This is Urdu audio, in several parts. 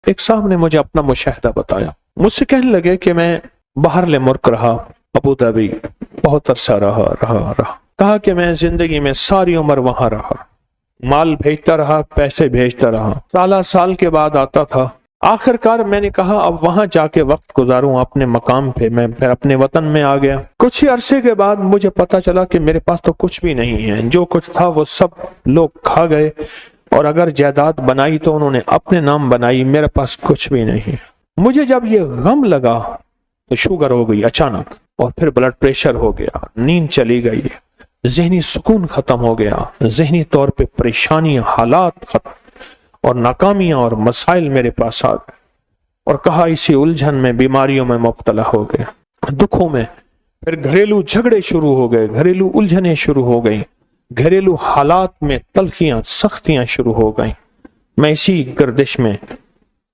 ایک صاحب نے مجھے اپنا مشاہدہ بتایا. مجھ سے کہنے لگے کہ میں باہر ملک رہا, ابو دھابی بہت عرصہ رہا. کہا کہ میں زندگی میں ساری عمر وہاں رہا, مال بھیجتا رہا, پیسے بھیجتا رہا, سال کے بعد آتا تھا. آخر کار میں نے کہا اب وہاں جا کے وقت گزاروں اپنے مقام پہ. میں پھر اپنے وطن میں آ گیا. کچھ ہی عرصے کے بعد مجھے پتا چلا کہ میرے پاس تو کچھ بھی نہیں ہے. جو کچھ تھا وہ سب لوگ کھا گئے, اور اگر جائیداد بنائی تو انہوں نے اپنے نام بنائی, میرے پاس کچھ بھی نہیں. مجھے جب یہ غم لگا تو شوگر ہو گئی اچانک, اور پھر بلڈ پریشر ہو گیا, نیند چلی گئی, ذہنی سکون ختم ہو گیا, ذہنی طور پہ پریشانیاں, حالات ختم, اور ناکامیاں اور مسائل میرے پاس آ گئے. اور کہا اسی الجھن میں, بیماریوں میں مبتلا ہو گئے, دکھوں میں. پھر گھریلو جھگڑے شروع ہو گئے, گھریلو الجھنیں شروع ہو گئیں, گھریلو حالات میں تلخیاں, سختیاں شروع ہو گئیں. میں اسی گردش میں,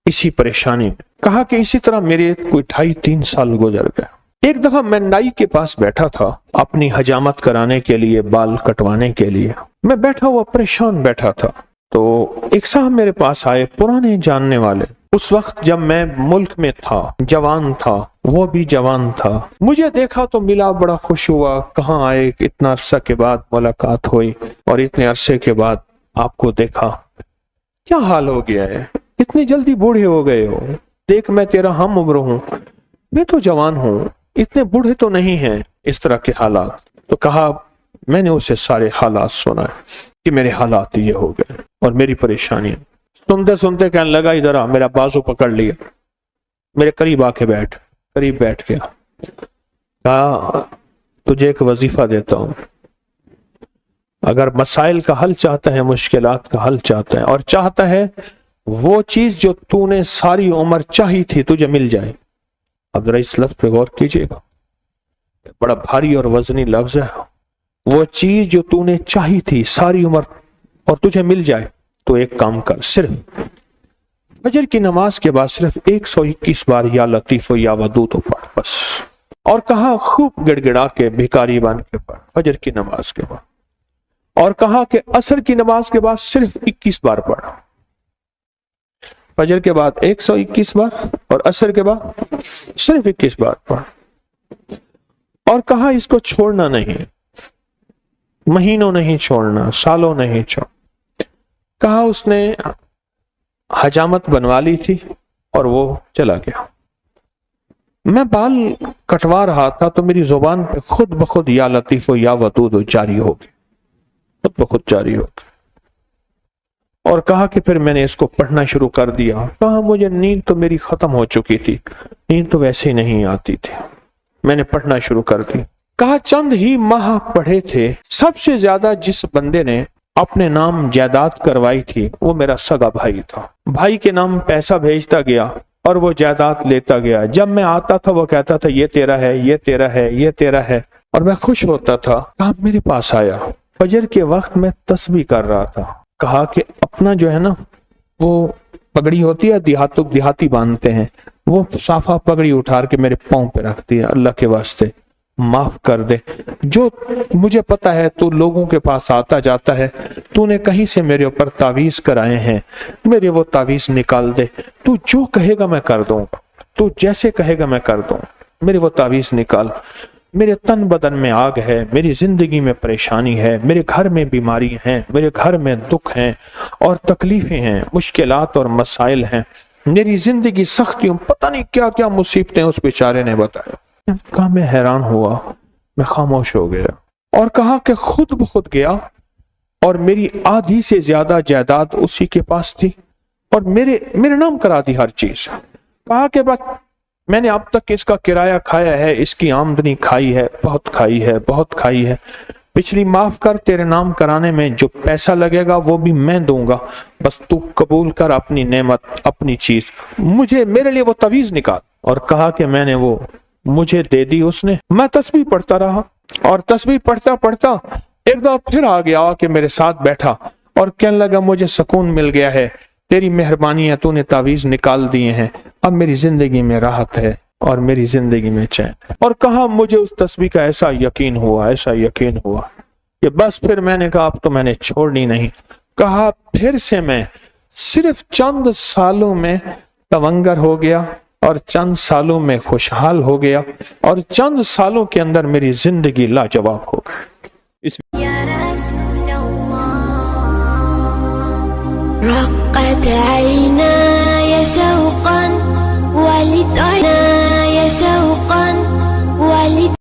اسی پریشانی میں. کہا کہ اسی طرح میرے کوئی 2.5-3 سال گزر گئے. ایک دفعہ میں نائی کے پاس بیٹھا تھا اپنی حجامت کرانے کے لیے, بال کٹوانے کے لیے. میں بیٹھا ہوا پریشان بیٹھا تھا, تو ایک صاحب میرے پاس آئے, پرانے جاننے والے. اس وقت جب میں ملک میں تھا, جوان تھا, وہ بھی جوان تھا. مجھے دیکھا تو ملا, بڑا خوش ہوا. کہاں آئے, اتنا عرصہ کے بعد ملاقات ہوئی, اور اتنے عرصے کے بعد آپ کو دیکھا. کیا حال ہو گیا ہے, اتنی جلدی بوڑھے ہو گئے ہو. دیکھ میں تیرا ہم عمر ہوں, میں تو جوان ہوں, اتنے بوڑھے تو نہیں ہیں. اس طرح کے حالات. تو کہا میں نے اسے سارے حالات سنا کہ میرے حالات یہ ہو گئے اور میری پریشانیاں. سنتے سنتے کہنے لگا ادھر آ, میرا بازو پکڑ لیا, میرے قریب آ کے بیٹھ. قریب بیٹھ گیا. کہا تجھے ایک وظیفہ دیتا ہوں, اگر مسائل کا حل چاہتا ہے, مشکلات کا حل چاہتا ہے, اور چاہتا ہے وہ چیز جو تو نے ساری عمر چاہی تھی تجھے مل جائے. اب ذرا اس لفظ پہ غور کیجئے گا, بڑا بھاری اور وزنی لفظ ہے. وہ چیز جو تو نے چاہی تھی ساری عمر اور تجھے مل جائے, تو ایک کام کر, صرف فجر کی نماز کے بعد صرف 121 بار یا لطیف و یا ودود پڑھ بس. اور کہا خوب گڑ گڑا کے, بھکاری بن کے پڑھ فجر کی نماز کے بعد. اور کہا کہ عصر کی نماز کے بعد صرف 21 بار پڑھ. فجر کے بعد 121 بار, اور عصر کے بعد صرف 21 بار پڑھ. اور کہا اس کو چھوڑنا نہیں, مہینوں نہیں چھوڑنا, سالوں نہیں چھوڑ. کہا اس نے حجامت بنوا لی تھی اور وہ چلا گیا. میں بال کٹوا رہا تھا تو میری زبان پہ خود بخود یا لطیف و یا ودود جاری ہو گئی, خود بخود جاری ہو گئی. اور کہا کہ پھر میں نے اس کو پڑھنا شروع کر دیا. کہا مجھے نیند تو میری ختم ہو چکی تھی, نیند تو ویسے ہی نہیں آتی تھی, میں نے پڑھنا شروع کر دی. کہا چند ہی ماہ پڑھے تھے, سب سے زیادہ جس بندے نے اپنے نام جائیداد کروائی تھی وہ میرا سگا بھائی تھا. بھائی کے نام پیسہ بھیجتا گیا اور وہ جائیداد لیتا گیا. جب میں آتا تھا وہ کہتا تھا یہ تیرا ہے, یہ تیرا ہے, یہ تیرا ہے, اور میں خوش ہوتا تھا. کہا میرے پاس آیا, فجر کے وقت میں تسبیح کر رہا تھا. کہا کہ اپنا جو ہے نا وہ پگڑی ہوتی ہے, دیہاتی باندھتے ہیں, وہ صافہ پگڑی اٹھا کے میرے پاؤں پہ رکھ دیا. اللہ کے واسطے معاف کر دے, جو مجھے پتا ہے تو لوگوں کے پاس آتا جاتا ہے, تو نے کہیں سے میرے اوپر تعویذ کرائے ہیں, میرے وہ تعویذ نکال دے. تو جو کہے گا میں کر دوں, تو جیسے کہے گا میں کر دوں, میرے وہ تعویذ نکال. میرے تن بدن میں آگ ہے, میری زندگی میں پریشانی ہے, میرے گھر میں بیماری ہیں, میرے گھر میں دکھ ہیں اور تکلیفیں ہیں, مشکلات اور مسائل ہیں, میری زندگی سختیوں, پتہ نہیں کیا کیا مصیبتیں اس بیچارے نے بتایا. کہا میں حیران ہوا, میں خاموش ہو گیا. اور کہا کہ خود بخود گیا اور میری آدھی سے زیادہ جائیداد اسی کے پاس تھی, اور میرے نام کرا دی ہر چیز. کہا کہ بس میں نے اب تک اس کا کرایہ کھایا ہے, اس کی آمدنی کھائی ہے, بہت کھائی ہے, بہت کھائی ہے. پچھلی معاف کر, تیرے نام کرانے میں جو پیسہ لگے گا وہ بھی میں دوں گا, بس تو قبول کر اپنی نعمت, اپنی چیز, میرے لیے وہ تعویذ نکال. اور کہا کہ میں نے وہ مجھے دے دی اس نے. میں تسبیح پڑھتا رہا, اور تسبیح پڑھتا پڑھتا ایک دفعہ پھر آ گیا کہ میرے ساتھ بیٹھا اور کہنے لگا مجھے سکون مل گیا ہے, تیری مہربانی ہے, تو نے تعویذ نکال دیے ہیں, اب میری زندگی میں راحت ہے اور میری زندگی میں چین ہے. اور کہا مجھے اس تسبیح کا ایسا یقین ہوا کہ بس پھر میں نے کہا اب تو میں نے چھوڑنی نہیں. کہا پھر سے میں صرف چند سالوں میں تونگر ہو گیا اور چند سالوں میں خوشحال ہو گیا اور چند سالوں کے اندر میری زندگی لاجواب ہو گئی۔ یا رسول اللہ رقت عین